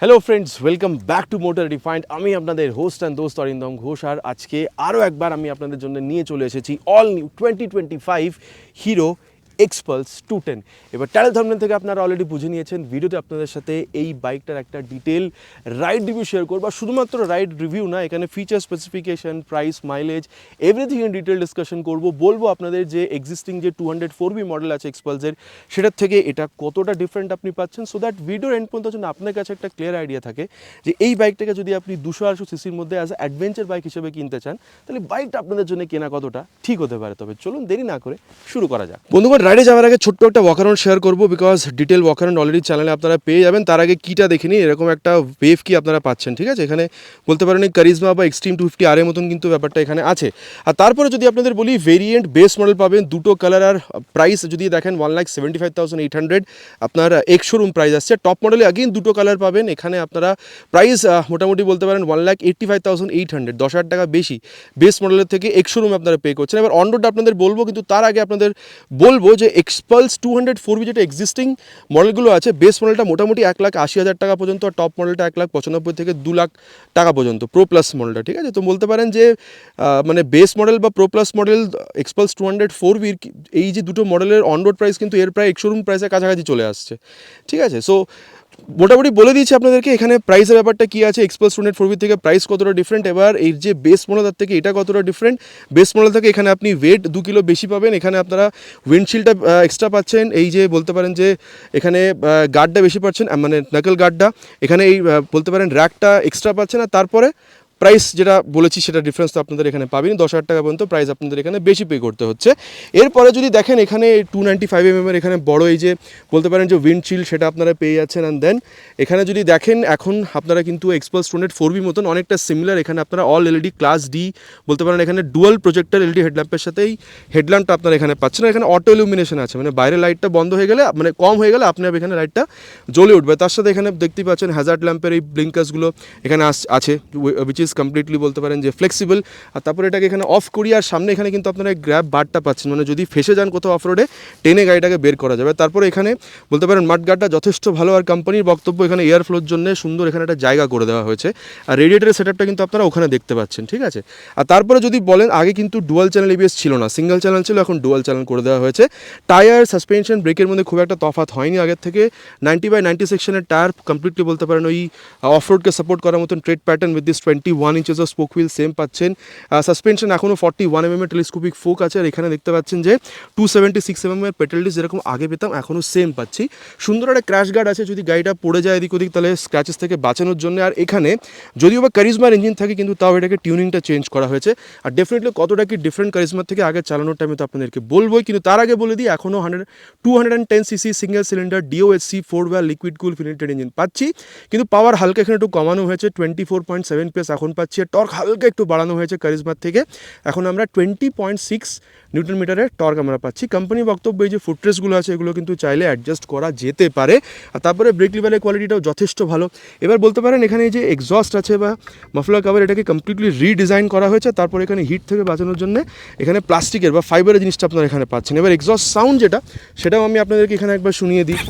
Hello friends, welcome back to motor refined. আমি আপনাদের host and দোস্ত অরিন্দম ঘোষ, আর আজকে আরও একবার আমি আপনাদের জন্য নিয়ে চলে এসেছি অল নিউ 2025 হিরো এক্সপালস 210। এবার টাইটেল থাম্বনেল থেকে আপনারা অলরেডি বুঝে নিয়েছেন, ভিডিওতে আপনাদের সাথে এই বাইকটার একটা ডিটেল রাইড রিভিউ শেয়ার করবো। আর শুধুমাত্র রাইড রিভিউ না, এখানে feature specification, price, mileage, everything in detail discussion করবো। বলবো আপনাদের যে এক্সিস্টিং যে 204B মডেল আছে এক্সপালসের, সেটার থেকে এটা কতটা ডিফারেন্ট আপনি পাচ্ছেন, সো দ্যাট ভিডিওর এন্ড পর্যন্ত যেন আপনার কাছে একটা ক্লিয়ার আইডিয়া থাকে যে এই বাইকটাকে যদি আপনি 200-250 সিসির মধ্যে অ্যাজ অ্যাডভেঞ্চার বাইক হিসেবে কিনতে চান, তাহলে বাইকটা আপনাদের জন্য কেনা কতটা ঠিক হতে পারে। তবে চলুন দেরি না করে শুরু করা যাক। বন্ধুগণ, রাইডে যাওয়ার আগে ছোট্ট একটা ওয়াকারাউন্ড শেয়ার করবো, বিকজ ডিটেল ওয়াকারাউন্ড অলরেডি চ্যানেলে আপনারা পেয়ে যাবেন। তার আগে কিটা দেখে নিন, এরকম একটা ওয়েভ কি আপনারা পাচ্ছেন, ঠিক আছে? এখানে বলতে পারেন কারিজমা বা এক্সট্রিম 250R এর মতন কিন্তু ব্যাপারটা এখানে আছে। আর তারপরে যদি আপনাদের বলি, ভেরিয়েন্ট বেস মডেল পাবেন দুটো কালার, আর প্রাইস যদি দেখেন 1,75,800 আপনার এক্স শোরুম প্রাইস আসছে। টপ মডেলে আগেইন দুটো কালার পাবেন, এখানে আপনারা প্রাইস মোটামুটি বলতে পারেন 1,85,800, 10,000 টাকা বেশি বেস মডেলের থেকে এক্স শোরুমে আপনারা পে করছেন। এবার অন রোড আপনাদের বলবো, কিন্তু তার আগে আপনাদের বলবো যে এক্সপালস 204B যেটা এক্সিস্টিং মডেলগুলো আছে, বেস মডেলটা মোটামুটি 1,80,000 টাকা পর্যন্ত, আর টপ মডেলটা 1,95,000 থেকে 2,00,000 টাকা পর্যন্ত, প্রো প্লাস মডেলটা, ঠিক আছে? তো বলতে পারেন যে মানে বেস মডেল বা pro plus model Xpulse 204B এই যে দুটো মডেলের অন রোড প্রাইস কিন্তু এর প্রায় এক্স শোরুম প্রাইসের কাছাকাছি চলে আসছে, ঠিক আছে? সো মোটামুটি বলে দিচ্ছি আপনাদেরকে এখানে প্রাইসের ব্যাপারটা কী আছে, এক্সপালস 204B থেকে প্রাইস কতটা ডিফারেন্ট। এবার এই যে বেস মডেল তার থেকে এটা কতটা ডিফারেন্ট। বেস মডেল থেকে এখানে আপনি ওয়েট 2 কিলো বেশি পাবেন, এখানে আপনারা উইন্ডশিল্ডটা এক্সট্রা পাচ্ছেন, এই যে বলতে পারেন যে এখানে গার্ডটা বেশি পাচ্ছেন, মানে নাকল গার্ডটা, এখানে এই বলতে পারেন র্যাকটা এক্সট্রা পাচ্ছেন। আর তারপরে প্রাইস যেটা বলেছি সেটা ডিফারেন্স তো আপনাদের এখানে পাবেন, 10,000 টাকা পর্যন্ত প্রাইস আপনাদের এখানে বেশি পে করতে হচ্ছে। এরপরে যদি দেখেন এখানে 295mm এখানে বড় এই যে বলতে পারেন যে উইন্ডশিল্ড, সেটা আপনারা পেয়ে যাচ্ছেন। অ্যান্ড দেন এখানে যদি দেখেন এখন আপনারা কিন্তু এক্সপালস 204B মতন অনেকটা সিমিলার, এখানে আপনারা অল এলইডি ক্লাস ডি বলতে পারেন, এখানে ডুয়াল প্রজেক্টর এলইডি হেডল্যাম্পের সাথে এই হেডল্যাম্পটা আপনারা এখানে পাচ্ছেন। এখানে অটো ইলুমিনেশন আছে, মানে বাইরে লাইটটা বন্ধ হয়ে গেলে, মানে কম হয়ে গেলে আপনার এখানে লাইটটা জ্বলে উঠবে। তার সাথে এখানে দেখতেই পাচ্ছেন হ্যাজার্ড ল্যাম্পের এই ব্লিঙ্কার্সগুলো এখানে আছে, উইচ ইজ কমপ্লিটলি বলতে পারেন যে ফ্লেক্সিবল। আর তারপরে এটাকে এখানে অফ করি, আর সামনে এখানে কিন্তু আপনারা গ্র্যাব বারটা পাচ্ছেন, মানে যদি ফেসে যান কোথাও অফ রোডে, টেনে গাড়িটাকে বের করা যাবে। তারপরে এখানে বলতে পারেন মাডগার্ডটা যথেষ্ট ভালো, আর কোম্পানির বক্তব্য এখানে এয়ার ফ্লোর জন্য সুন্দর এখানে একটা জায়গা করে দেওয়া হয়েছে। আর রেডিয়েটারের সেটআপটা কিন্তু আপনারা ওখানে দেখতে পাচ্ছেন, ঠিক আছে? আর তারপরে যদি বলেন, আগে কিন্তু ডুয়াল চ্যানেল এবিএস ছিল না, সিঙ্গেল চ্যানেল ছিল, এখন ডুয়াল চ্যানেল করে দেওয়া হয়েছে। টায়ার, সাসপেনশন, ব্রেকের মধ্যে খুব একটা তফাৎ হয়নি আগের থেকে। 90/90 সেকশনের টায়ার কমপ্লিটলি বলতে পারেন ওই অফ রোডকে সাপোর্ট করার মতন trade pattern with this 21 inches of spoke wheel same পাচ্ছেন। সাসপেনশন এখনও 41mm টেলিস্কোপিক ফোক আছে, আর এখানে দেখতে পাচ্ছেন যে 276mm এর পেট্রোল ডিস যেরকম আগে পেতাম এখনও সেম পাচ্ছি। সুন্দর একটা ক্র্যাশ গার্ড আছে, যদি গাড়িটা পড়ে যায় এদিক ওদিক তাহলে স্ক্র্যাচেস থেকে বাঁচানোর জন্য। আর এখানে যদিও বা কারিজমার ইঞ্জিন থাকে, কিন্তু তাও এটাকে টিউনিংটা চেঞ্জ করা হয়েছে। আর ডেফিনেটলি কতটা কি ডিফারেন্ট কারিজমার থেকে আগে চালানোর টাইমে তো আপনাদেরকে বলবোই, কিন্তু তার আগে বলে দিই এখনও 210cc single cylinder DOHC 4-valve liquid cool filter engine পাচ্ছি, কিন্তু পাওয়ার হালকা এখানে একটু কমানো হয়েছে, 24.7 PS এখন পাচ্ছি। টর্ক হালকা একটু বাড়ানো হয়েছে কারিজমার থেকে, এখন আমরা 20.6 নিউটন মিটারের টর্ক আমরা পাচ্ছি। কোম্পানির বক্তব্য এই যে ফুটরেস্টগুলো আছে এগুলো কিন্তু চাইলে অ্যাডজাস্ট করা যেতে পারে। আর তারপরে ব্রেক লিভারের কোয়ালিটিটাও যথেষ্ট ভালো। এবার বলতে পারেন এখানে এই যে এক্সস্ট আছে বা মাফলার কভার, এটাকে কমপ্লিটলি রিডিজাইন করা হয়েছে। তারপর এখানে হিট থেকে বাঁচানোর জন্য এখানে প্লাস্টিকের বা ফাইবারের জিনিসটা আপনারা এখানে পাচ্ছেন। এবার এক্সস্ট সাউন্ড যেটা, সেটাও আমি আপনাদেরকে এখানে একবার শুনিয়ে দিই।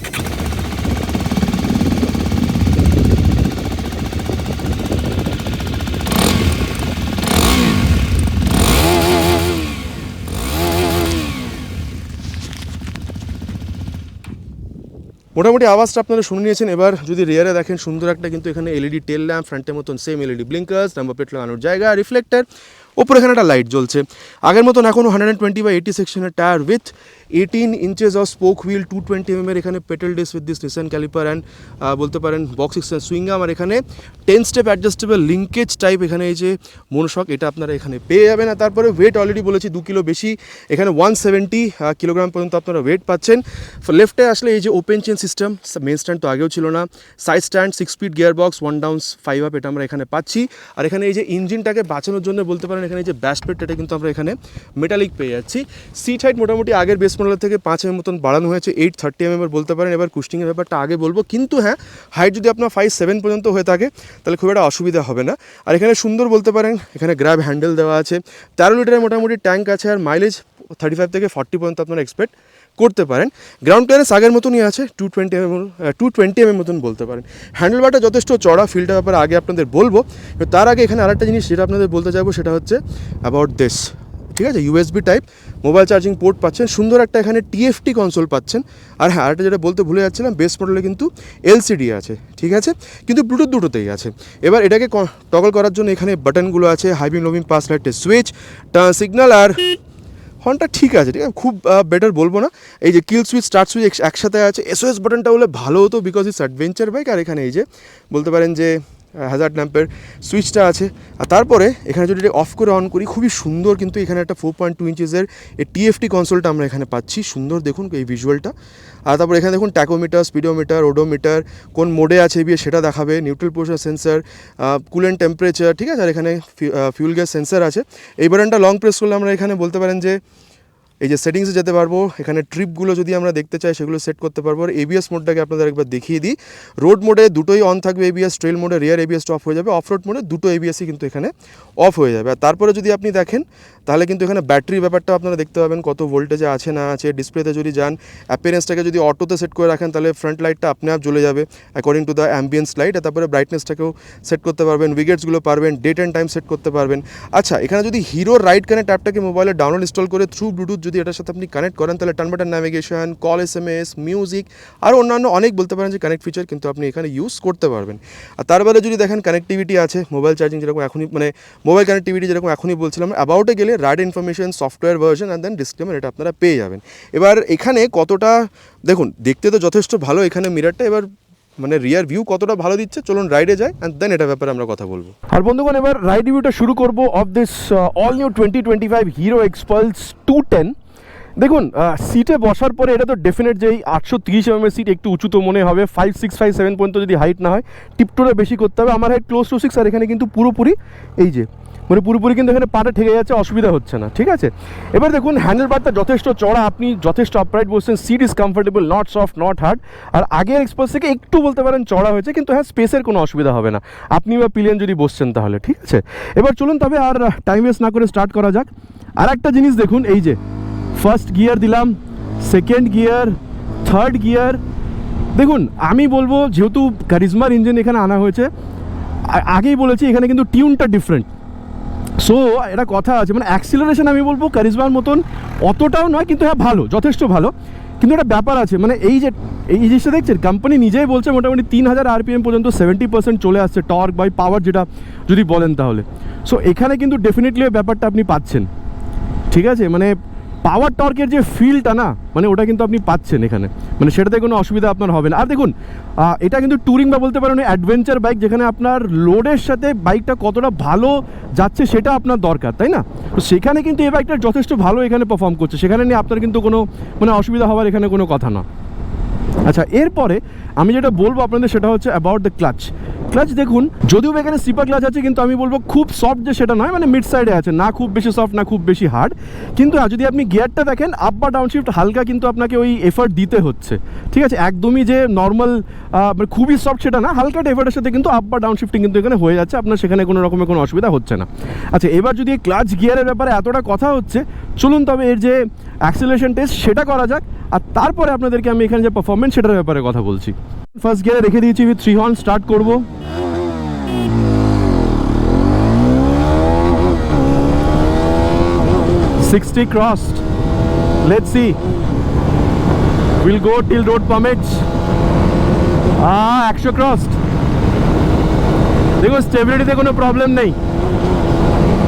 মোটামুটি আওয়াজটা আপনারা শুনে নিয়েছেন। এবার যদি রিয়ারে দেখেন, সুন্দর একটা কিন্তু এখানে এলইডি টেল ল্যাম্প, ফ্রন্টের মতন সেম এলইডি ব্লিঙ্কার্স, নাম্বার প্লেট লাগানোর জায়গা, রিফ্লেক্টার, ওপরে এখানে একটা লাইট জ্বলছে। আগের মতন এখনও 120/80 সেকশনের tyre with 18 inches of spoke wheel, 220mm এর এখানে petrol disc with this Nissin caliper and বলতে পারেন বক্স সুইঙ্গাম। আর এখানে 10 স্টেপ অ্যাডজাস্টেবল লিঙ্কেজ টাইপ এখানে এই যে মনোশক, এটা আপনারা এখানে পেয়ে যাবেন। আর তারপরে ওয়েট অলরেডি বলেছি 2 কিলো বেশি, এখানে 170 কিলোগ্রাম পর্যন্ত আপনারা ওয়েট পাচ্ছেন। লেফটে আসলে এই যে open chain system, main stand তো আগেও ছিল না, side stand, 6 speed gear box, 1 down 5 up, এটা আমরা এখানে পাচ্ছি। আর এখানে এই যে ইঞ্জিনটাকে বাঁচানোর জন্য বলতে পারেন এখানে যে ব্যাশ প্লেট, এটা কিন্তু আমরা এখানে মেটালিক পেয়ে যাচ্ছি। সিট হাইট মোটামুটি আগের বেস মডেল থেকে 5mm মতন বাড়ানো হয়েছে, 830mm বলতে পারেন। এবার কুশনিংয়ের ব্যাপারটা আগে বলবো, কিন্তু হ্যাঁ, হাইট যদি আপনার 5'7" পর্যন্ত হয়ে থাকে তাহলে খুব একটা অসুবিধা হবে না। আর এখানে সুন্দর বলতে পারেন এখানে গ্র্যাব হ্যান্ডেল দেওয়া আছে, 13 লিটারের মোটামুটি ট্যাঙ্ক আছে, আর মাইলেজ 35 থেকে 40 পর্যন্ত আপনারা এক্সপেক্ট করতে পারেন। গ্রাউন্ড ক্লিয়ারেন্স আগের মতনই আছে, 220 mm মতন বলতে পারেন। হ্যান্ডেলবারটা যথেষ্ট চড়া, ফিলটার ব্যাপারে আগে আপনাদের বলবো। তার আগে এখানে আরেকটা জিনিস যেটা আপনাদের বলতে যাবো সেটা হচ্ছে অ্যাবাউট দিস, ঠিক আছে। USB type mobile charging port পাচ্ছেন, সুন্দর একটা এখানে TFT কনসোল পাচ্ছেন। আর হ্যাঁ, আরেকটা যেটা বলতে ভুলে যাচ্ছিলাম, বেস মডেলে কিন্তু LCD আছে, ঠিক আছে, কিন্তু ব্লুটুথ দুটোতেই আছে। এবার এটাকে টগল করার জন্য এখানে বাটনগুলো আছে, হাই বিম লো বিম পাস লাইটের সুইচ, টার্ন সিগন্যাল আর হর্নটা ঠিক আছে, ঠিক আছে, খুব বেটার বলবো না। এই যে কিল সুইচ, স্টার্ট সুইচ একসাথে আছে। SOS বাটনটা হলে ভালো হতো, বিকজ ইটস অ্যাডভেঞ্চার বাইক। আর এখানে এই যে বলতে পারেন যে হ্যাজার্ড ল্যাম্পের সুইচটা আছে। আর তারপরে এখানে যদি অফ করে অন করি, খুবই সুন্দর কিন্তু এখানে একটা 4.2 ইঞ্চেসের এই TFT কনসোলটা আমরা এখানে পাচ্ছি। সুন্দর দেখুন এই ভিজুয়ালটা। আর তারপর এখানে দেখুন ট্যাকোমিটার, স্পিডোমিটার, ওডোমিটার, কোন মোডে আছে এবিএস সেটা দেখাবে, neutral pressure sensor, coolant temperature, ঠিক আছে। আর এখানে ফিউল গ্যাস সেন্সার আছে। এই বাটনটা লং প্রেস করলে আমরা এখানে বলতে পারেন যে এই যে সেটিংসে যেতে পারবো। এখানে ট্রিপগুলো যদি আমরা দেখতে চাই সেগুলো সেট করতে পারবো। আর ABS মোডটাকে আপনাদের একবার দেখিয়ে দিই। রোড মোডে দুটোই অন থাকবে ABS, ট্রেল মোডে রিয়ার ABSটা অফ হয়ে যাবে, অফ রোড মোডে দুটো ABSই কিন্তু এখানে অফ হয়ে যাবে। আর তারপরে যদি আপনি দেখেন তাহলে কিন্তু এখানে ব্যাটারি ব্যাপারটা আপনারা দেখতে পাবেন, কত ভোল্টেজে আছে না আছে। ডিসপ্লেতে যদি যান, অ্যাপিয়ারেন্সটাকে যদি অটোতে সেট করে রাখেন তাহলে ফ্রন্ট লাইটটা আপনি আপ জ্বলে যাবে according to the ambience light. আর তারপরে ব্রাইটনেসটাকেও সেট করতে পারবেন, উইগেটসগুলো পারবেন, ডেট অ্যান্ড টাইম সেট করতে পারবেন। আচ্ছা, এখানে যদি হিরো রাইড কানেক্ট অ্যাপটাকে মোবাইলে ডাউনলোড ইনস্টল করে থ্রু ব্লুটুথ যদি এটার সাথে আপনি কানেক্ট করেন তাহলে turn button navigation, call, SMS, music আর অন্যান্য অনেক বলতে পারেন যে কানেক্ট ফিচার কিন্তু আপনি এখানে ইউজ করতে পারবেন। আর তার বাইরে যদি দেখেন কানেক্টিভিটি আছে, মোবাইল চার্জিং যেরকম এখনই মানে মোবাইল কানেক্টিভিটি যেরকম এখনই বলছিলাম, অ্যাবাউটে গেলে ride information, software version and then disclaimer, এটা আপনারা পেয়ে যাবেন। এবার এখানে কতটা দেখুন, দেখতে তো যথেষ্ট ভালো এখানে মিরারটা, এবার মানে রিয়ার ভিউ কতটা ভালো দিচ্ছে চলুন রাইডে যাই অ্যান্ড দেন এটা ব্যাপারে আমরা কথা বলবো। আর বন্ধুগণ, এবার রাইড রিভিউটা শুরু করবো of this all new 2025 hero Xpulse 210। দেখুন, সিটে বসার পরে এটা তো ডেফিনেট যে এই 830 mm সিট একটু উঁচু তো মনে হবে। 5, 6, 5, 7 পর্যন্ত যদি হাইট না হয়, টিপটোরে বেশি করতে হবে। আমার হাইট ক্লোজ টু 6, আর এখানে কিন্তু পুরোপুরি এই যে মানে পুরোপুরি কিন্তু এখানে পাটা ঠেকে যাচ্ছে, অসুবিধা হচ্ছে না, ঠিক আছে। এবার দেখুন হ্যান্ডেল বারটা যথেষ্ট চড়া, আপনি যথেষ্ট আপরাইট বসছেন, seat is comfortable, not soft not hard. আর আগের এক্সপালস থেকে একটু বলতে পারেন চড়া হয়েছে, কিন্তু হ্যাঁ স্পেসের কোনো অসুবিধা হবে না আপনি বা পিলিয়ন যদি বসছেন তাহলে, ঠিক আছে। এবার চলুন তবে আর টাইম ওয়েস্ট না করে স্টার্ট করা যাক। আর একটা জিনিস দেখুন, এই যে ফার্স্ট গিয়ার দিলাম, সেকেন্ড গিয়ার, থার্ড গিয়ার। দেখুন আমি বলবো যেহেতু কারিজমার ইঞ্জিন এখানে আনা হয়েছে, আগেই বলেছি এখানে কিন্তু টিউনটা ডিফারেন্ট। সো এটা কথা আছে, মানে অ্যাক্সিলারেশন আমি বলবো কারিজমার মতন অতটাও নয়, কিন্তু হ্যাঁ ভালো, যথেষ্ট ভালো। কিন্তু একটা ব্যাপার আছে, মানে এই জিনিসটা দেখছেন কোম্পানি নিজেই বলছে মোটামুটি 3000 RPM পর্যন্ত 70% চলে আসছে টর্ক বাই পাওয়ার, যেটা যদি বলেন তাহলে। সো এখানে কিন্তু ডেফিনেটলি ব্যাপারটা আপনি পাচ্ছেন, ঠিক আছে। মানে পাওয়ার টর্কের যে ফিলটা না, মানে ওটা কিন্তু আপনি পাচ্ছেন এখানে, মানে সেটাতে কোনো অসুবিধা আপনার হবে না। আর দেখুন এটা কিন্তু ট্যুরিং বা বলতে পারেন অ্যাডভেঞ্চার বাইক, যেখানে আপনার লোডের সাথে বাইকটা কতটা ভালো যাচ্ছে সেটা আপনার দরকার, তাই না। তো সেখানে কিন্তু এই বাইকটা যথেষ্ট ভালো এখানে পারফর্ম করছে, সেখানে নিয়ে আপনার কিন্তু কোনো মানে অসুবিধা হওয়ার এখানে কোনো কথা না। আচ্ছা, এরপরে আমি যেটা বলবো আপনাদের সেটা হচ্ছে অ্যাবাউট দ্য ক্লাচ। ক্লাচ দেখুন, যদিও এখানে স্লিপার ক্লাচ আছে, কিন্তু আমি বলবো খুব সফট যে সেটা নয়, মানে মিড সাইডে আছে, না খুব বেশি সফট না খুব বেশি হার্ড। কিন্তু যদি আপনি গিয়ারটা দেখেন আপ বা ডাউন শিফট হালকা কিন্তু আপনাকে ওই এফার্ট দিতে হচ্ছে, ঠিক আছে। একদমই যে নর্মাল মানে খুবই সফট সেটা না, হালকা এফার্টের সাথে কিন্তু আপ বা ডাউন শিফটিং কিন্তু এখানে হয়ে যাচ্ছে, আপনার সেখানে কোনো রকমের কোনো অসুবিধা হচ্ছে না। আচ্ছা, এবার যদি এই ক্লাচ গিয়ারের ব্যাপারে এতটা কথা হচ্ছে, চলুন তবে এর যে অ্যাক্সিলারেশন টেস্ট সেটা করা যাক, আর তারপরে আপনাদেরকে আমি এখানে যে পারফরমেন্স সেটার ব্যাপারে কথা বলছি। ফার্স্ট গিয়ারে রেখে দিয়েছি, উইথ 3 হর্ন স্টার্ট করবো। $60 crossed. Let's see. We'll go till road permits. 100 crossed. দেখো স্টেবিলিটিতে কোনো প্রবলেম নেই,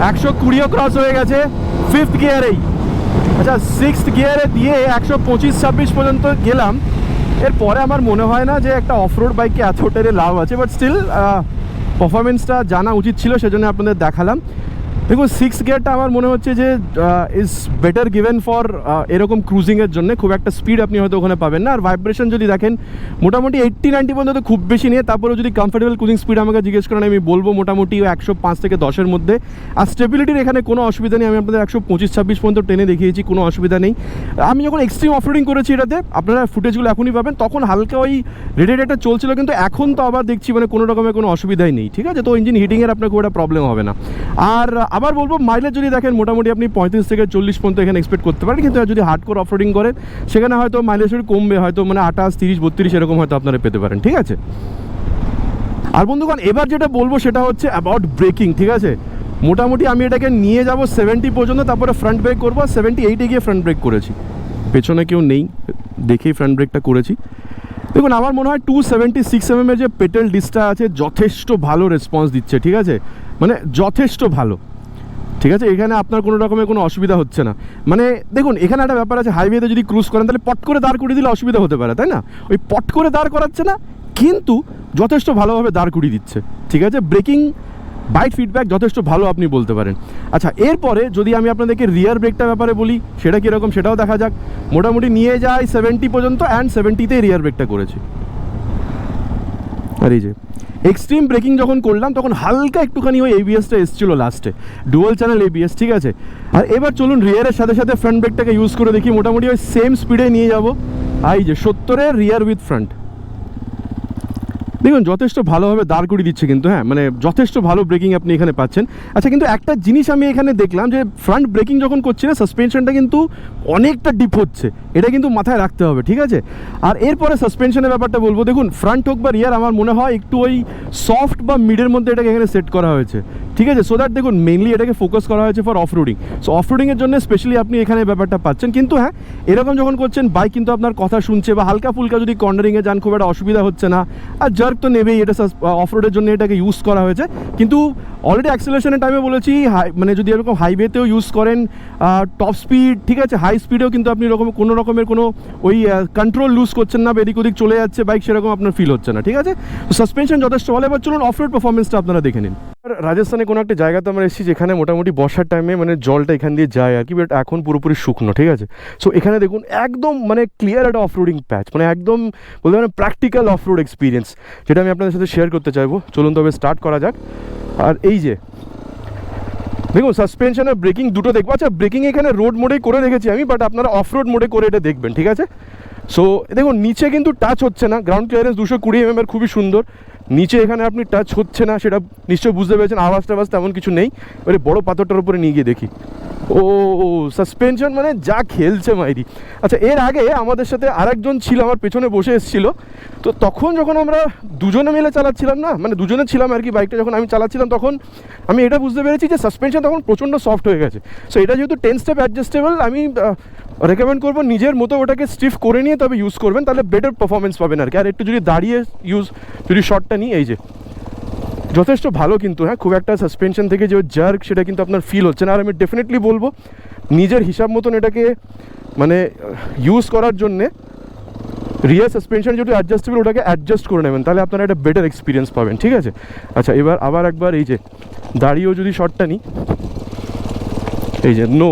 120 ক্রস হয়ে গেছে 5th গিয়ারেই। আচ্ছা, 6th গিয়ারে দিয়ে 125-26 পর্যন্ত গেলাম। এরপরে আমার মনে হয় না যে একটা অফরোড বাইকে এতটাই লাভ আছে, বাট স্টিল পারফরমেন্সটা জানা উচিত ছিল, সেজন্য আপনাদের দেখালাম। দেখুন 6th গিয়ারটা আমার মনে হচ্ছে যে ইজ বেটার গিভেন ফর এরকম ক্রুজিংয়ের জন্য। খুব একটা স্পিড আপনি হয়তো ওখানে পাবেন না। আর ভাইব্রেশন যদি দেখেন মোটামুটি 80-90 পর্যন্ত খুব বেশি নিয়ে, তারপরেও যদি কমফোর্টেবল ক্রুজিং স্পিড আমাকে জিজ্ঞেস করেন আমি বলবো মোটামুটি 105 থেকে 10-এর মধ্যে। আর স্টেবিলিটির এখানে কোনো অসুবিধা নেই, আমি আপনাদের 125-26 পর্যন্ত টেনে দেখিয়েছি, কোনো অসুবিধা নেই। আমি যখন এক্সট্রিম অফরোডিং করেছি এটাতে, আপনারা ফুটেজগুলো এখনই পাবেন, তখন হালকা ওই রেডিয়েটার চলছিল, কিন্তু এখন তো আবার দেখছি মানে কোনো রকমের কোনো অসুবিধাই নেই, ঠিক আছে। তো ইঞ্জিন হিটিংয়ের আপনার খুব একটা প্রবলেম হবে না। আর আবার বলবো মাইলেজ যদি দেখেন মোটামুটি আপনি 35 থেকে 40 পর্যন্ত এখানে এক্সপেক্ট করতে পারেন, কিন্তু যদি হার্ডকোর অফরোডিং করেন সেখানে হয়তো মাইলেজ একটু কমবে, হয়তো মানে 28, 30, 32 এরকম হয়তো আপনারা পেতে পারেন, ঠিক আছে। আর বন্ধুগণ এবার যেটা বলবো সেটা হচ্ছে অ্যাবাউট ব্রেকিং, ঠিক আছে। মোটামুটি আমি এটাকে নিয়ে যাব 70 পর্যন্ত, তারপরে ফ্রন্ট ব্রেক করবো। 78-এ গিয়ে ফ্রন্ট ব্রেক করেছি, পেছনে কেউ নেই দেখেই ফ্রন্ট ব্রেকটা করেছি। দেখুন আমার মনে হয় 276 mm এর যে পেটেল ডিসটা আছে যথেষ্ট ভালো রেসপন্স দিচ্ছে, ঠিক আছে, মানে যথেষ্ট ভালো, ঠিক আছে। এখানে আপনার কোনো রকমের কোনো অসুবিধা হচ্ছে না। মানে দেখুন এখানে একটা ব্যাপার আছে, হাইওয়েতে যদি ক্রুজ করেন তাহলে পট করে দাঁড় করিয়ে দিলে অসুবিধা হতে পারে, তাই না? ওই পট করে দাঁড় করাচ্ছে না, কিন্তু যথেষ্ট ভালোভাবে দাঁড় করিয়ে দিচ্ছে, ঠিক আছে। ব্রেকিং বাইট ফিডব্যাক যথেষ্ট ভালো আপনি বলতে পারেন। আচ্ছা, এরপরে যদি আমি আপনাদেরকে রিয়ার ব্রেকটার ব্যাপারে বলি সেটা কীরকম সেটাও দেখা যাক। মোটামুটি নিয়ে যায় 70 পর্যন্ত, অ্যান্ড 70-তেই রিয়ার ব্রেকটা করেছি। আর এই যে এক্সট্রিম ব্রেকিং যখন করলাম তখন হালকা একটুখানি ওই এবিএসটা এসেছিলো লাস্টে, ডুয়াল চ্যানেল এবিএস, ঠিক আছে। আর এবার চলুন রিয়ারের সাথে সাথে ফ্রন্ট ব্রেকটাকে ইউজ করে দেখি। মোটামুটি ওই সেম স্পিডে নিয়ে যাব। এই যে 70-এর রিয়ার উইথ ফ্রন্ট, দেখুন যথেষ্ট ভালোভাবে দাঁড় করিয়ে দিচ্ছে কিন্তু, হ্যাঁ মানে যথেষ্ট ভালো ব্রেকিং আপনি এখানে পাচ্ছেন। আচ্ছা, কিন্তু একটা জিনিস আমি এখানে দেখলাম যে ফ্রন্ট ব্রেকিং যখন করছি না সাসপেনশনটা কিন্তু অনেকটা ডিপ হচ্ছে, এটা কিন্তু মাথায় রাখতে হবে, ঠিক আছে। আর এরপরে সাসপেনশনের ব্যাপারটা বলবো, দেখুন ফ্রন্ট হোক বা রিয়ার আমার মনে হয় একটু ওই সফট বা মিডের মধ্যে এটাকে এখানে সেট করা হয়েছে, ঠিক আছে, সো দ্যাট দেখুন মেনলি এটাকে ফোকাস করা হয়েছে ফর অফরোডিং। সো অফরোডিংয়ের জন্য স্পেশালি আপনি এখানে ব্যাপারটা পাচ্ছেন। কিন্তু হ্যাঁ, এরকম যখন করছেন বাইক কিন্তু আপনার কথা শুনছে, বা হালকা ফুলকা যদি কর্নারিংয়ে যান খুব একটা অসুবিধা হচ্ছে না। আর জার্ক তো নেবেই, এটা অফরোডের জন্য এটাকে ইউজ করা হয়েছে। কিন্তু অলরেডি অ্যাক্সেলারেশনের টাইমে বলেছি মানে যদি এরকম হাইওয়েতেও ইউজ করেন টপ স্পিড, ঠিক আছে, হাই স্পিডেও কিন্তু আপনি এরকম কোনো রকমের কোনো ওই কন্ট্রোল লুজ করছেন না, এদিক ওদিক চলে যাচ্ছে বাইক সেরকম আপনার ফিল হচ্ছে না, ঠিক আছে। সাসপেনশন যথেষ্ট ভালো। এবার চলুন অফরোড পারফরমেন্সটা আপনারা দেখে নিন। রাজস্থানে কোনো একটা জায়গাতে আমরা এসেছি যেখানে মোটামুটি বর্ষার টাইমে মানে জলটা এখান দিয়ে যায় আর কি, বাট এখন পুরোপুরি শুকনো, ঠিক আছে। সো এখানে দেখুন একদম মানে ক্লিয়ার একটা অফরোডিং প্যাচ, মানে একদম বলতে পারেন প্র্যাকটিক্যাল অফরোড এক্সপিরিয়েন্স, যেটা আমি আপনাদের সাথে শেয়ার করতে চাইবো। চলুন তবে স্টার্ট করা যাক। আর এই যে দেখুন সাসপেনশন আর ব্রেকিং দুটো দেখবো। আচ্ছা, ব্রেকিং এখানে রোড মোডেই করে রেখেছি আমি, বাট আপনারা অফরোড মোডে করে এটা দেখবেন, ঠিক আছে। সো দেখুন নিচে কিন্তু টাচ হচ্ছে না, গ্রাউন্ড ক্লিয়ারেন্স 220 mm এর খুবই সুন্দর। নিচে এখানে আপনি টাচ হচ্ছে না, সেটা নিশ্চয়ই বুঝতে পেরেছেন। আওয়াজ তেমন কিছু নেই। এবারে বড় পাথরটার উপরে নিয়ে গিয়ে দেখি, ও সাসপেনশন মানে যা খেলছে মাইরি। আচ্ছা, এর আগে আমাদের সাথে আরেকজন ছিল, আমার পেছনে বসে এসেছিলো। তো তখন যখন আমরা দুজনে মিলে চালাচ্ছিলাম না, মানে দুজনে ছিলাম আর কি বাইকটা, যখন আমি চালাচ্ছিলাম তখন আমি এটা বুঝতে পেরেছি যে সাসপেনশন তখন প্রচণ্ড সফট হয়ে গেছে। সো এটা যেহেতু 10 স্টেপ অ্যাডজাস্টেবল, আমি রেকমেন্ড করবো নিজের মতো ওটাকে স্টিফ করে নিয়ে তবে ইউজ করবেন, তাহলে বেটার পারফরমেন্স পাবেন আর কি। আর একটু যদি দাঁড়িয়ে যদি শর্টটা নিই, এই যে যথেষ্ট ভালো কিন্তু, হ্যাঁ খুব একটা সাসপেনশন থেকে যে জার্ক সেটা কিন্তু আপনার ফিল হচ্ছে না। আর আমি ডেফিনেটলি বলবো নিজের হিসাব মতন এটাকে মানে ইউজ করার জন্যে রিয়ার সাসপেনশন যেটা অ্যাডজাস্টেবল ওটাকে অ্যাডজাস্ট করে নেবেন, তাহলে আপনারা একটা বেটার এক্সপিরিয়েন্স পাবেন, ঠিক আছে। আচ্ছা, এবার আবার একবার এই যে দাঁড়িয়েও যদি শর্টটা নিই, এই যে no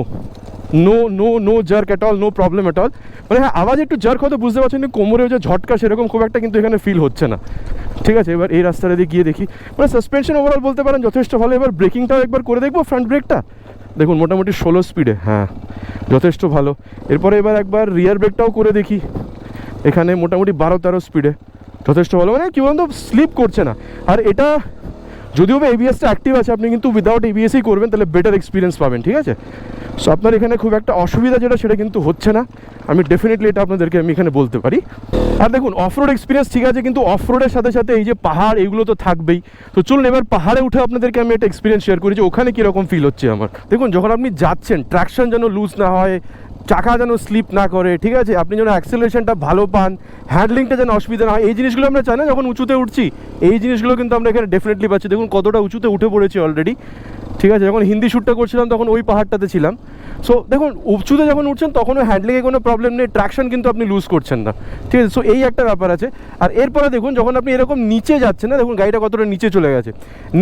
no no no jerk at all, no problem at all. মানে হ্যাঁ আওয়াজ একটু জার্ক হয়তো বুঝতে পারছেন, কিন্তু কোমরেও যে ঝটকা সেরকম খুব একটা কিন্তু এখানে ফিল হচ্ছে না, ঠিক আছে। এবার এই রাস্তাটা দিয়ে গিয়ে দেখি, মানে সাসপেনশন ওভারঅল বলতে পারেন যথেষ্ট ভালো। এবার ব্রেকিংটাও একবার করে দেখবো, ফ্রন্ট ব্রেকটা দেখুন মোটামুটি 16 স্পিডে, হ্যাঁ যথেষ্ট ভালো। এরপরে এবার একবার রিয়ার ব্রেকটাও করে দেখি, এখানে মোটামুটি 12-13 স্পিডে, যথেষ্ট ভালো। মানে কি বলুন তো, স্লিপ করছে না। আর এটা যদিও বা এবিএসটা অ্যাক্টিভ আছে, আপনি কিন্তু উইদাউট এবিএসই করবেন, তাহলে বেটার এক্সপিরিয়েন্স পাবেন, ঠিক আছে। সো আপনার এখানে খুব একটা অসুবিধা যেটা সেটা কিন্তু হচ্ছে না, আমি ডেফিনেটলি এটা আপনাদেরকে আমি এখানে বলতে পারি। আর দেখুন অফরোড এক্সপিরিয়েন্স ঠিক আছে, কিন্তু অফরোডের সাথে সাথে এই যে পাহাড় এগুলো তো থাকবেই। তো চলুন এবার পাহাড়ে উঠে আপনাদেরকে আমি একটা এক্সপিরিয়েন্স শেয়ার করি যে ওখানে কীরকম ফিল হচ্ছে আমার। দেখুন যখন আপনি যাচ্ছেন ট্র্যাকশন যেন লুজ না হয়, চাকা যেন স্লিপ না করে, ঠিক আছে, আপনি যেন অ্যাক্সেলারেশনটা ভালো পান, হ্যান্ডলিংটা যেন অসুবিধা না হয়, এই জিনিসগুলো আমরা চাই না যখন উঁচুতে উঠছি। এই জিনিসগুলো কিন্তু আমরা এখানে ডেফিনেটলি পাচ্ছি। দেখুন কতটা উঁচুতে উঠে পড়েছি অলরেডি, ঠিক আছে। যখন হিন্দি শ্যুটটা করছিলাম তখন ওই পাহাড়টাতে ছিলাম। সো দেখুন উঁচুতে যখন উঠছেন তখনও হ্যান্ডলিংয়ে কোনো প্রবলেম নেই, ট্র্যাকশন কিন্তু আপনি লুজ করছেন না, ঠিক আছে। সো এই একটা ব্যাপার আছে। আর এরপরে দেখুন যখন আপনি এরকম নিচে যাচ্ছেন না, দেখুন গাড়িটা কতটা নিচে চলে গেছে।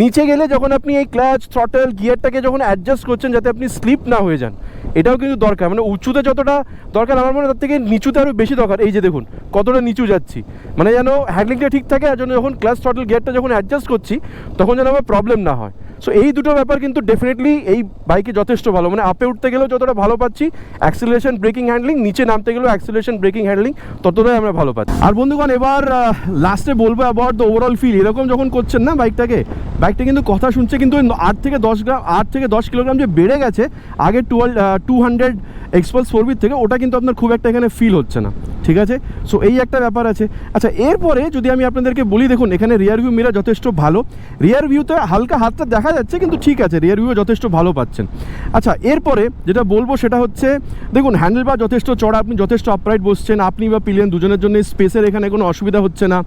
নিচে গেলে যখন আপনি এই ক্লাচ থ্রটল গিয়ারটাকে যখন অ্যাডজাস্ট করছেন যাতে আপনি স্লিপ না হয়ে যান, এটাও কিন্তু দরকার। মানে উঁচুতে যতটা দরকার আমার মনে হয় তার থেকে নিচুতে আরও বেশি দরকার। এই যে দেখুন কতটা নিচু যাচ্ছি, মানে যেন হ্যান্ডলিংটা ঠিক থাকে, আর জন্য যখন ক্লাচ থ্রটল গিয়ারটা যখন অ্যাডজাস্ট করছি তখন যেন আমার প্রবলেম না হয়। সো এই দুটো ব্যাপার কিন্তু ডেফিনেটলি এই বাইকে যথেষ্ট ভালো। মানে আপে উঠতে গেলেও যতটা ভালো পাচ্ছি অ্যাক্সিলারেশন ব্রেকিং হ্যান্ডলিং, নিচে নামতে গেলেও অ্যাক্সিলারেশন ব্রেকিং হ্যান্ডলিং ততটাই আমরা ভালো পাচ্ছি। আর বন্ধুগণ এবার লাস্টে বলবো অ্যাবাউট দ্য ওভারঅল ফিল। এরকম যখন করছেন না বাইকটাকে, বাইকটা কিন্তু কথা শুনছে, কিন্তু 8 থেকে 10 কিলোগ্রাম যে বেড়ে গেছে আগে 200 এক্সপালস 4V থেকে, ওটা কিন্তু আপনার খুব একটা এখানে ফিল হচ্ছে না, ঠিক আছে। সো এই একটা ব্যাপার আছে। আচ্ছা, এরপরে যদি আমি আপনাদেরকে বলি, দেখুন এখানে রিয়ার ভিউ মিরার যথেষ্ট ভালো, রিয়ার ভিউতে হালকা হাতটা দেখা যাচ্ছে কিন্তু ঠিক আছে, রিয়ার ভিউ যথেষ্ট ভালো পাচ্ছেন। আচ্ছা, এরপরে যেটা বলবো সেটা হচ্ছে, দেখুন হ্যান্ডেল বার যথেষ্ট চড়া, আপনি যথেষ্ট আপরাইট বসছেন, আপনি বা পিলিয়ন দুজনের জন্য স্পেসের এখানে কোনো অসুবিধা হচ্ছে না,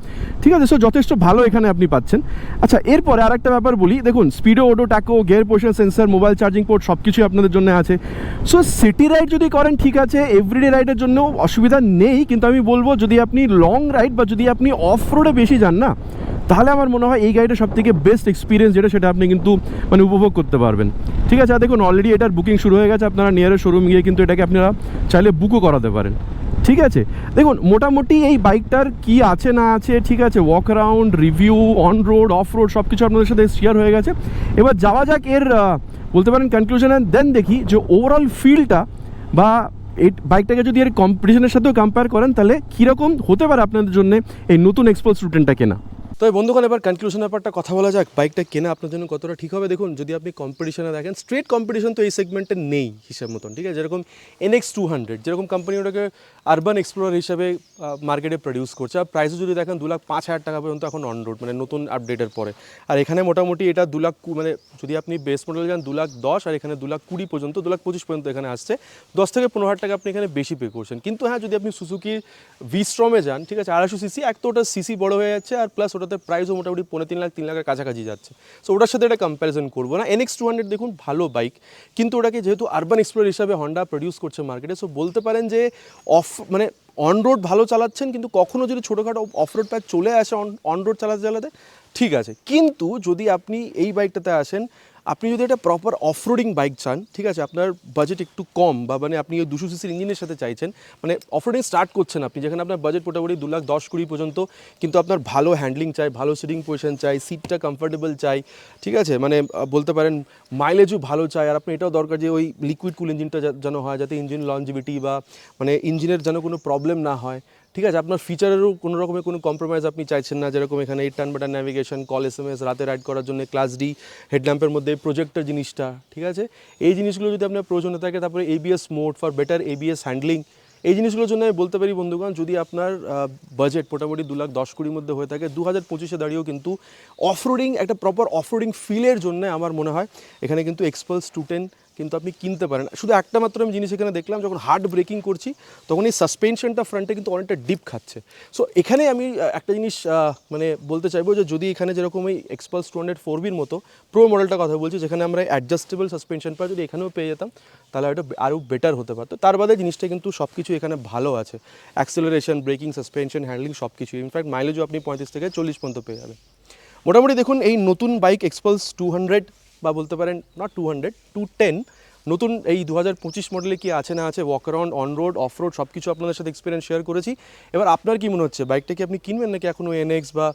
ঠিক আছে। সো যথেষ্ট ভালো এখানে আপনি পাচ্ছেন। আচ্ছা, এরপরে আরেকটা ব্যাপার বলি, দেখুন speedo, odo, tacho, gear position sensor, mobile charging port সব কিছুই আপনাদের জন্য আছে। সো সিটি রাইড যদি করেন ঠিক আছে, এভরিডে রাইডের জন্য অসুবিধা নেই, কিন্তু আমি বলবো যদি আপনি লং রাইড বা যদি আপনি অফ রোডে বেশি যান না, তাহলে আমার মনে হয় এই গাড়িটা সবথেকে বেস্ট এক্সপিরিয়েন্স যেটা, সেটা আপনি কিন্তু মানে উপভোগ করতে পারবেন, ঠিক আছে। আর দেখুন অলরেডি এটার বুকিং শুরু হয়ে গেছে, আপনারা নিয়ারের শোরুম গিয়ে কিন্তু এটাকে আপনারা চাইলে বুকও করাতে পারেন, ঠিক আছে। দেখুন মোটামুটি এই বাইকটার কি আছে না আছে, ঠিক আছে, walk around, review, on road, of road সব কিছু আপনাদের সাথে শেয়ার হয়ে গেছে। এবার যাওয়া যাক এর বলতে পারেন কনক্লুশন, অ্যান্ড দেন দেখি যে ওভারঅল ফিলটা বা এই বাইকটাকে যদি এর কম্পিটিশনের সাথেও কম্পেয়ার করেন তাহলে কীরকম হতে পারে আপনাদের জন্য এই নতুন এক্সপালস 210টা কেনা। তবে বন্ধুগণ, এবার কনক্লুশন ব্যাপারটা কথা বলা যাক, বাইকটা কেনা আপনার জন্য কতটা ঠিক হবে। দেখুন যদি আপনি কম্পিটিশনে দেখেন, স্ট্রেট কম্পিটিশন তো এই সেগমেন্টে নেই হিসাব মতন, ঠিক আছে। যেরকম NX 200, যেরকম কোম্পানি ওটাকে আরবান এক্সপ্লোরার হিসাবে মার্কেটে প্রডিউস করছে, আর প্রাইসও যদি দেখেন 2,05,000 টাকা পর্যন্ত এখন অন রোড, মানে নতুন আপডেটের পরে। আর এখানে মোটামুটি এটা 2 লাখ, মানে যদি আপনি বেস মডেল যান 2,10,000, আর এখানে 2,20,000 পর্যন্ত, 2,25,000 পর্যন্ত এখানে আসছে, 10 থেকে 15,000 টাকা আপনি এখানে বেশি পে করছেন। কিন্তু হ্যাঁ, যদি আপনি সুজুকির V-Strom-এ যান, ঠিক আছে, 250 সিসি, এক তো ওটা সিসি বড় হয়ে যাচ্ছে, আর প্লাস ওটাতে প্রাইসও মোটামুটি 3.5 লাখ 3 লাখের কাছাকাছি যাচ্ছে। সো ওটার সাথে এটা কম্প্যারিজন করবো না। NX 200 দেখুন ভালো বাইক, কিন্তু ওটাকে যেহেতু আরবান এক্সপ্লোরার হিসাবে হন্ডা প্রডিউস করছে মার্কেটে, সো বলতে পারেন যে মানে অন রোড ভালো চালাচ্ছেন, কিন্তু কখনও যদি ছোটোখাটো অফ রোড প্যাচ চলে আসে অন রোড চালাতে ঠিক আছে। কিন্তু যদি আপনি এই বাইকটাতে আসেন, আপনি যদি একটা প্রপার অফরোডিং বাইক চান, ঠিক আছে, আপনার বাজেট একটু কম, বা মানে আপনি 200 সিসির ইঞ্জিনের সাথে চাইছেন, মানে অফরোডিং স্টার্ট করছেন আপনি, যেখানে আপনার বাজেট মোটামুটি 2,10,20,000 পর্যন্ত, কিন্তু আপনার ভালো হ্যান্ডলিং চাই, ভালো সিটিং পজিশন চাই, সিটটা কমফোর্টেবল চাই, ঠিক আছে, মানে বলতে পারেন মাইলেজও ভালো চাই, আর আপনি এটাও দরকার যে ওই লিকুইড কুল ইঞ্জিনটা যেন হয়, যাতে ইঞ্জিন লঞ্জিভিটি বা মানে ইঞ্জিনের যেন কোনো প্রবলেম না হয়, ঠিক আছে। আপনার ফিচারেরও কোনো রকমের কোনো কম্প্রোমাইজ আপনি চাইছেন না, যেরকম এখানে 8 turn button navigation, call SMS, রাতে রাইড করার জন্য ক্লাস ডি, হেডল্যাম্পের মধ্যে প্রজেক্টর জিনিসটা, ঠিক আছে। এই জিনিসগুলো যদি আপনার প্রয়োজন থাকে, তারপরে ABS mode for better ABS handling, এই জিনিসগুলোর জন্য আমি বলতে পারি বন্ধুগণ, যদি আপনার বাজেট মোটামুটি 2,10,20,000 মধ্যে হয়ে থাকে, 2025-এ দাঁড়িয়েও কিন্তু অফরোডিং, একটা প্রপার অফরোডিং ফিলের জন্য আমার মনে হয় এখানে কিন্তু এক্সপালস 210 কিন্তু আপনি কিনতে পারেন। শুধু একটা মাত্র আমি জিনিস এখানে দেখলাম, যখন হার্ড ব্রেকিং করছি তখন এই সাসপেনশনটা ফ্রন্টে কিন্তু অনেকটা ডিপ খাচ্ছে। সো এখানে আমি একটা জিনিস মানে বলতে চাইবো যে যদি এখানে যেরকম এই এক্সপালস 200 4Bর মতো প্রো মডেলটা কথা বলছি, যেখানে আমরা অ্যাডজাস্টেবল সাসপেনশন পাই, যদি এখানেও পেয়ে যেতাম তাহলে হয়তো আরও বেটার হতে পারতো। তার বাদে জিনিসটা কিন্তু সব কিছু এখানে ভালো আছে, অ্যাক্সেলারেশন, ব্রেকিং, সাসপেনশন, হ্যান্ডলিং সব কিছু। ইনফ্যাক্ট মাইলেজও আপনি 35 থেকে 40 পর্যন্ত পেয়ে যাবেন মোটামুটি। দেখুন এই নতুন বাইক এক্সপালস 200, বা বলতে পারেন নট 200, 210 নতুন এই 2025 মডেলে কি আছে না আছে, walk around, on road, of road সব কিছু আপনাদের সাথে এক্সপিরিয়েন্স শেয়ার করেছি। এবার আপনার কি মনে হচ্ছে, বাইকটা কি আপনি কিনবেন নাকি এখনও NX বা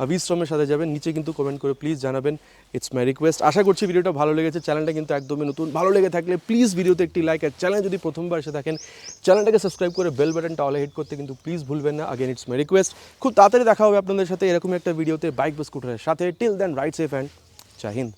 V-Strom-এর সাথে যাবেন? নিচে কিন্তু কমেন্ট করে প্লিজ জানাবেন, ইটস মাই রিকোয়েস্ট। আশা করছি ভিডিওটা ভালো লেগেছে। চ্যানেলটা কিন্তু একদমই নতুন, ভালো লেগে থাকলে প্লিজ ভিডিওতে একটি লাইক, আর চ্যানেল যদি প্রথমবার এসে থাকেন চ্যানেলটাকে সাবস্ক্রাইব করে বেল বাটনটা অলে হিট করতে কিন্তু প্লিজ ভুলবেন না। Again it's my request. খুব তাড়াতাড়ি দেখা হবে আপনাদের সাথে এরকম একটা ভিডিওতে বাইক বা স্কুটারের সাথে। Till then ride safe and Jai Hind.